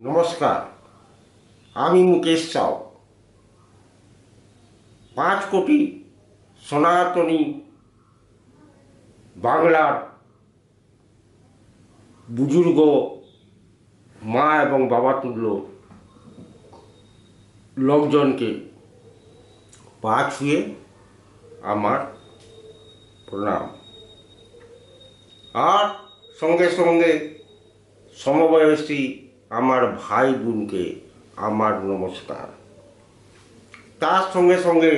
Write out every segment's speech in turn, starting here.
নমস্কার, আমি মুকেশ সাউ। 5 কোটি সনাতনী বাংলার বুজুর্গ মা এবং বাবা তুল্য লোকজনকে পা ছুঁয়ে আমার প্রণাম। আর সঙ্গে সঙ্গে সমবয়সী আমার ভাই বোনকে আমার নমস্কার। তার সঙ্গে সঙ্গে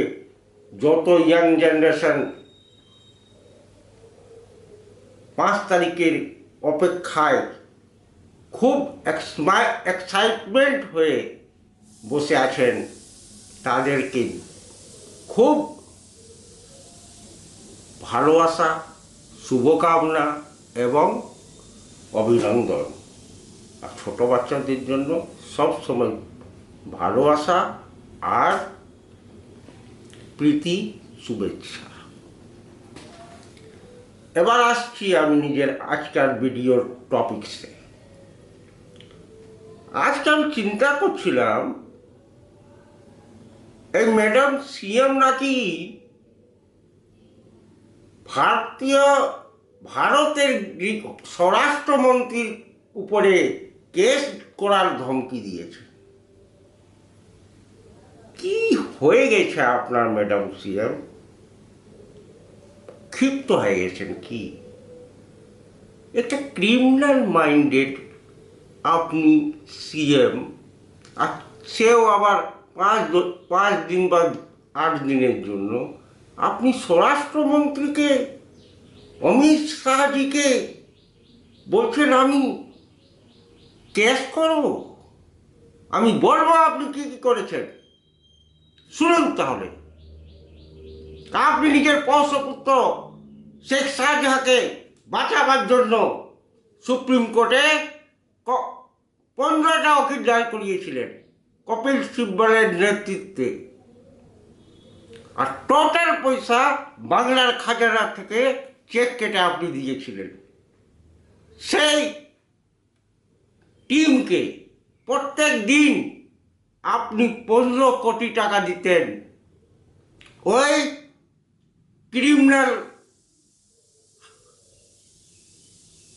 যত ইয়াং জেনারেশন 5 তারিখের অপেক্ষায় খুব এক্সাইটমেন্ট হয়ে বসে আছেন, তাদেরকে খুব ভালোবাসা, শুভকামনা এবং অভিনন্দন। আর ছোটো বাচ্চাদের জন্য সব সময় ভালোবাসা আর প্রীতি, শুভেচ্ছা। এবার আসছি আমি নিজের আজকের ভিডিওর টপিকসে। আজকে আমি চিন্তা করছিলাম, এই ম্যাডাম সিএম নাকি ভারতের স্বরাষ্ট্রমন্ত্রীর উপরে কেস করার ধমকি দিয়েছে। কি হয়ে গেছে আপনার ম্যাডাম সিএম? ক্ষিপ্ত হয়ে গেছেন কি? একটা ক্রিমিনাল মাইন্ডেড আপনি সিএম, আর সেও আবার 5 দিন বা 8 দিনের জন্য। আপনি স্বরাষ্ট্রমন্ত্রীকে, অমিত শাহজিকে বলছেন আমি কেস করব। আমি বলবো আপনি কি কি করেছেন, শুনুন তাহলে। আপনি নিজের পোষ্যপুত্র শেখ শাহজাহাঁকে বাঁচাবার জন্য সুপ্রিম কোর্টে 15টা উকিল দাঁড় করিয়েছিলেন কপিল সিব্বলের নেতৃত্বে। আর টোটাল পয়সা বাংলার খাজানা থেকে চেক কেটে আপনি দিয়েছিলেন। সেই টিমকে প্রত্যেক দিন আপনি 15 কোটি টাকা দিতেন ওই ক্রিমিনাল,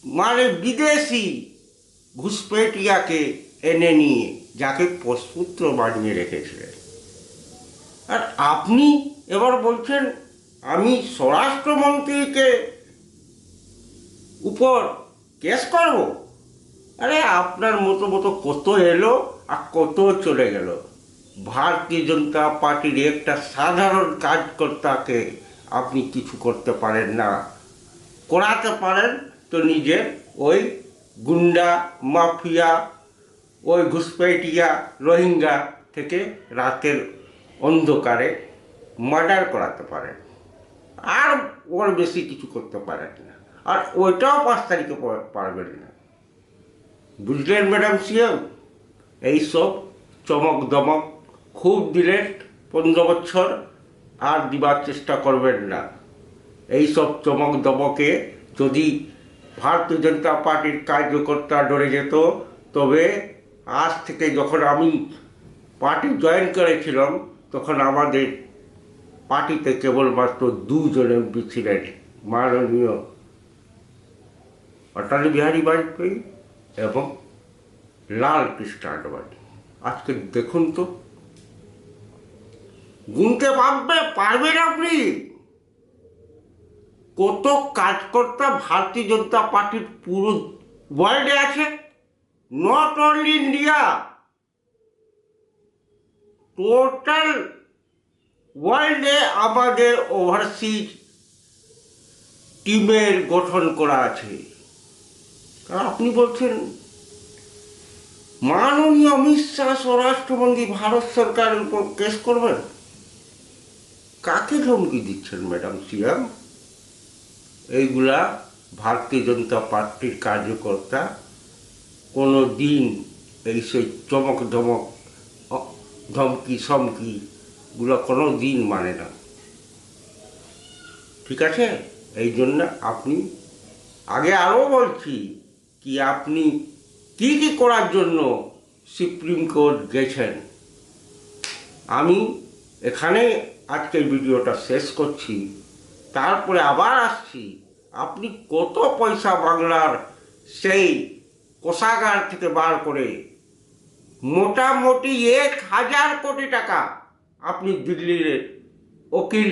মানে বিদেশি ঘুষপেটিয়াকে এনে নিয়ে, যাকে পোষ্যপুত্র বানিয়ে রেখেছিলেন। আর আপনি এবার বলছেন আমি স্বরাষ্ট্রমন্ত্রীকে উপর কেস করব। আরে আপনার মতো মতো কত এলো আর কত চলে গেল। ভারতীয় জনতা পার্টির একটা সাধারণ কাজকর্তাকে আপনি কিছু করতে পারেন না। করাতে পারেন তো নিজের ওই গুন্ডা মাফিয়া, ওই ঘুষপেটিয়া রোহিঙ্গা থেকে রাতের অন্ধকারে মার্ডার করাতে পারেন, আর ওর বেশি কিছু করতে পারেন না। আর ওইটাও 5 তারিখে পারবেন না। বুঝলেন ম্যাডাম সিএম? এইসব চমক দমক খুব দিলেন 15 বছর, আর দিবার চেষ্টা করবেন না। এইসব চমক দমকে যদি ভারতীয় জনতা পার্টির কার্যকর্তা ডরে যেত, তবে আজ থেকে, যখন আমি পার্টি জয়েন করেছিলাম, তখন আমাদের পার্টিতে কেবলমাত্র 2জন এমপি ছিলেন, মাননীয় অটল বিহারী বাজপেয়ী এবং লাল কৃষ্ণ আডবাণী। আজকে দেখুন তো, গুনতে পারবেন আপনি কত কাজকর্তা ভারতীয় জনতা পার্টির পুরো ওয়ার্ল্ডে আছে? নট অনলি ইন্ডিয়া, টোটাল ওয়ার্ল্ডে আমাদের ওভারসিজ টিমের গঠন করা আছে। আর আপনি বলছেন মাননীয় অমিত শাহ স্বরাষ্ট্রমন্ত্রী ভারত সরকারের উপর কেস করবেন। কাকে ধমকি দিচ্ছেন ম্যাডাম সিএম? এইগুলা ভারতীয় জনতা পার্টির কার্যকর্তা কোনো দিন এই সেই চমক ধমক, ধমকি সমকিগুলো কোনো দিন মানে না। ঠিক আছে? এই জন্য আপনি, আগে আরও বলছি কি, আপনি কি কি করার জন্য সুপ্রিম কোর্ট গেছেন। আমি এখানে আজকের ভিডিওটা শেষ করছি, তারপরে আবার আসছি। আপনি কত পয়সা বাংলার সেই কোষাগার থেকে বার করে মোটামুটি 1,000 কোটি টাকা আপনি দিল্লির উকিল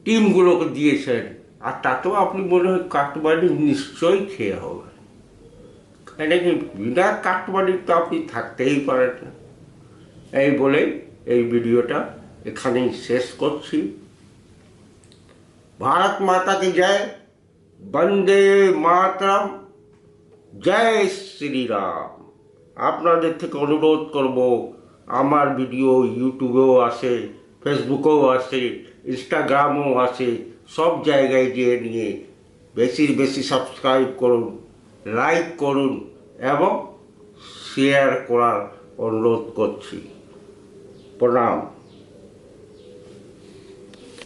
টিমগুলোকে দিয়েছেন, আর তাতেও আপনি মনে হয় কাটমানি নিশ্চয়ই খেয়ে হবে। এটাকে বিনা কাটমানি তো আপনি থাকতেই পারেন না। এই বলে এই ভিডিওটা এখানেই শেষ করছি। ভারত মাতা কি জয়, বন্দে মাতরম, জয় শ্রীরাম। আপনাদের থেকে অনুরোধ করব, আমার ভিডিও ইউটিউবেও আসে, ফেসবুকেও আসে, ইনস্টাগ্রামেও আসে, সব জায়গায় গিয়ে নিয়ে বেশি সাবস্ক্রাইব করুন, লাইক করুন এবং শেয়ার করার অনুরোধ করছি। প্রণাম।